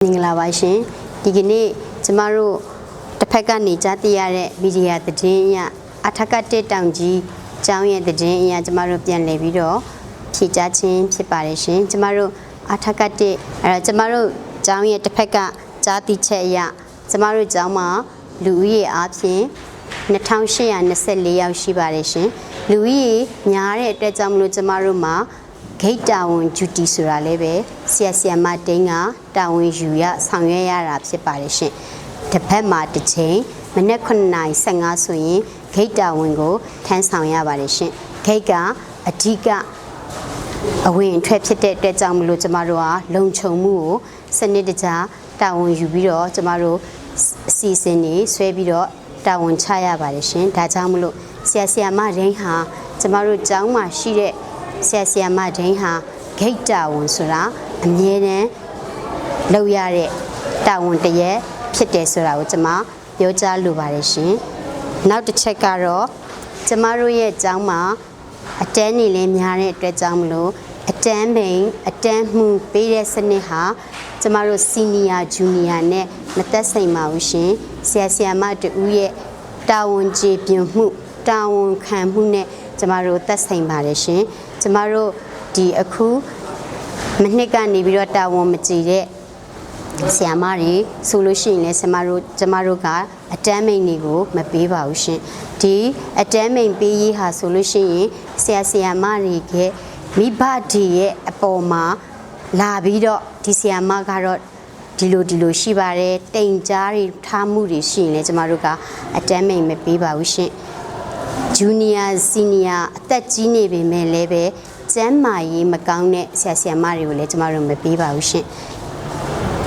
မင်္ဂလာပါရှင်ဒီကနေ့ကျမတို့တစ်ဖက်ကနေကြားသိရတဲ့မီဒီယာသတင်းအရအထက်ကတက်တောင်ကြီးကျောင်းရဲ့သတင်းအရကျမတို့ပြန်လည်ပြီးတော့ဖြေကြားခြင်းဖြစ်ပါတယ်ရှင်ကျမတို့အထက်ကတက်အဲ့တော့ကျမတို့ကျောင်းရဲ့တစ်ဖက်ကကြားသိချက်အရကျမတို့ကျောင်းမှာလူဦးရေအားဖြင့်2824ယောက်ရှိပါတယ်ရှင်လူဦးရေများတဲ့အတွက်ကြောင့်မလို့ကျမတို့မှာဂိတ်တာဝန် duty ဆိုတာလည်းပဲဆရာမတိန်းကတာဝန်ယူရဆောင်ရွက်ရတာဖြစ်ပါတယ်ရှင်တစ်ဖက်မှာတစ်ချိန်မနေ့9:15ဆိုရင်ဂိတ်တာဝန်ကိုထမ်းဆောင်ရပါတယ်ရှင်ဂိတ်ကအဓိကအဝင်အထွက်ဖြစ်တဲ့အတွက်ကြောင့်မလို့ကျမတို့ကလုံခြုံမှုကိုစနစ်တကျတာဝန်ယူပြီးတော့ကျမတို့အစီအစဉ်တွေဆွဲပြီးတော့တာဝန်ချရပါတယ်ရှင်ဒါကြောင့်မလို့ဆရာမတိန်းဟာကျမတို့ကျောင်းမှာရှိတဲ့ဆရာမဒိန်းဟာဂိတ်တာဝန်ဆိုတာအမြဲတမ်းလုပ်ရတဲ့တာဝန်တရက်ဖြစ်တယ်ဆိုတာကိုကျွန်မပြောကြားလိုပါတယ်ရှင်နောက်တစ်ချက်ကတော့ကျမတို့ရဲ့ကျောင်းမှာအတန်းနေလည်းများတဲ့အတွက်ကြောင့်မလို့အတန်းပိန်အတန်းမှုပေးတဲ့စနစ်ဟာကျမတို့စီနီယာဂျူနီယာနဲ့မသက်ဆိုင်ပါဘူးရှင်ဆရာမတူရဲ့တာဝန်ကျေပြွန်မှုတာဝန်ခံမှုနဲ့ကျမတို့သက်ဆိုင်ပါတယ်ရှင်ကျမတို့ဒီအခုမနှစ်ကနေပြီးတော့တာဝန်မကြည့်တဲ့ဆရာမတွေဆိုလို့ရှိရင်လည်းကျမတို့ကအတန်းမိန်တွေကိုမပေးပါဘူးရှင်ဒီအတန်းမိန်ပေးရေးဟာဆိုလို့ရှိရင်ဆရာမတွေကမိဘတွေရဲ့အပေါ်မှာလာပြီးတော့ဒီဆရာမကတော့ဒီလိုရှိပါတယ်တိမ်ကြားတွေထားမှုတွေရှိရင်လည်းကျမတို့ကအတန်းမိန်မပေးပါဘူးရှင်ဂျူနီယာစီနီယာအသက်ကြီးနေပေမဲ့လည်းပဲကျန်းမာရေးမကောင်းတဲ့ဆရာမတွေကိုလည်းကျမတို့မပေးပါဘူးရှင်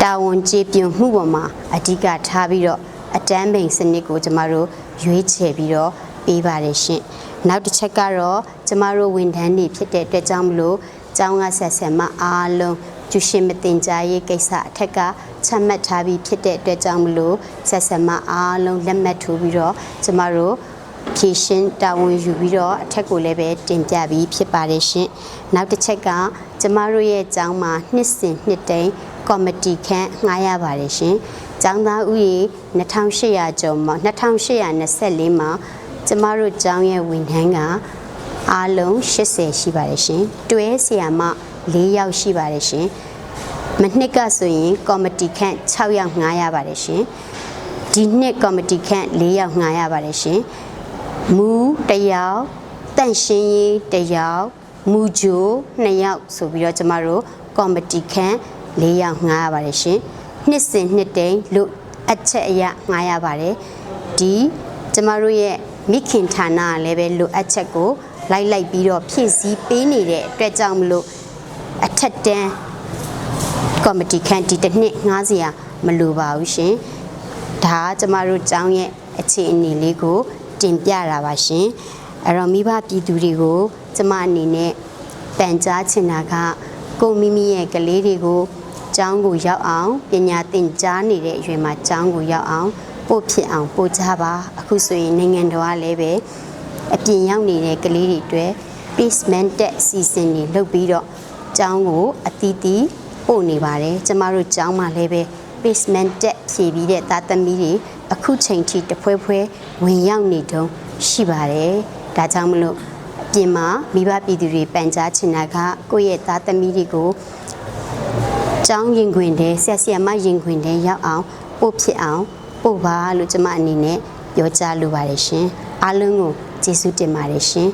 တာဝန်ကျေပြွန်မှုပေါ်မှာအဓိကထားပြီးတော့အတန်းပိန်စနစ်ကိုကျမတို့ရွေးချယ်ပြီးတော့ပေးပါတယ်ရှင်နောက်တစ်ချက်ကတော့ကျမတို့ဝန်ထမ်းတွေဖြစ်တဲ့အတွက်ကြောင့်မလို့ကျောင်းကဆရာမအားလုံးကျူရှင်မတင်ကြားရေးကိစ္စအထက်ကချမှတ်ထားပြီးဖြစ်တဲ့အတွက်ကြောင့်မလို့ဆရာမအားလုံးလက်မှတ်ထိုးပြီးတော့ကျမတို့ဖြည့်ရှင်းတာဝန်ယူပြီးတော့အထက်ကိုလည်းပဲတင်ပြပြီးဖြစ်ပါတယ်ရှင်နောက်တစ်ချက်ကကျမတို့ရဲ့ကျောင်းမှာနှစ်စဉ်နှစ်တိုင်းကော်မတီခန့်ငှားရပါတယ်ရှင်ကျောင်းသားဦးရေ2800ကျော်မှာ2824မှာကျမတို့ကျောင်းရဲ့ဝန်ထမ်းကအားလုံး80ရှိပါတယ်ရှင်တွဲဆရာမ4ယောက်ရှိပါတယ်ရှင်မနှစ်ကဆိုရင်ကော်မတီခန့်6ယောက်ငှားရပါတယ်ရှင်ဒီနှစ်ကော်မတီခန့်4ယောက်ငှားရပါတယ်ရှင်မူ1ယောက်တန့်ရှင်းရေး1ယောက်မူဂျို2ယောက်ဆိုပြီးတော့ကျမတို့ကော်မတီခန့်4ယောက်ငှားရပါတယ်ရှင်နှစ်စဉ်နှစ်တိုင်းလို့အချက်အရငှားရပါတယ်ဒီကျမတို့ရဲ့မိခင်ဌာနကလည်းပဲလို့အချက်ကိုလိုက်ပြီးတော့ဖြည့်ဆည်းပေးနေတဲ့အတွက်ကြောင့်မလို့အထက်တန်းကော်မတီခန့်ဒီတစ်နှစ်ငှားစရာမလိုပါဘူးရှင်ဒါကျမတို့ကျောင်းရဲ့အခြေအနေလေးကိုတင်ပြတာပါရှင်အဲ့တော့မိဘပြည်သူတွေကိုကျမအနေနဲ့ပန်ကြားချင်တာကကိုမိမိရဲ့ကလေးတွေကိုကျောင်းကိုရောက်အောင်ပညာသင်ကြားနေတဲ့အရွယ်မှာကျောင်းကိုရောက်အောင်ပို့ဖြစ်အောင်ပို့ကြပါအခုဆိုရင်နိုင်ငံတော်ကလည်းပဲအပြင်ရောက်နေတဲ့ကလေးတွေအတွက် placement တက်စီစဉ်တွေလုပ်ပြီးတော့ကျောင်းကိုအသီးသီးပို့နေပါတယ်ကျမတို့ကျောင်းမှာလည်းပဲ placement တက်ဖြည့်ပြီးတဲ့သားသမီးတွေအခုချိန်ထိတဖွဲဝင်ရောက်နေတုန်းရှိပါတယ်ဒါကြောင့်မလို့အပြင်မှာမိဘပြည်သူတွေပန်ကြားချင်တာကကိုယ့်ရဲ့သားသမီးတွေကိုကျောင်းရင်ခွင်တဲ့ဆရာမရင်ခွင်တဲ့ရောက်အောင်ပို့ဖြစ်အောင်ပို့ပါလို့ကျမအနေနဲ့ပြောကြားလိုပါတယ်ရှင်အားလုံးကိုကျေးဇူးတင်ပါတယ်ရှင်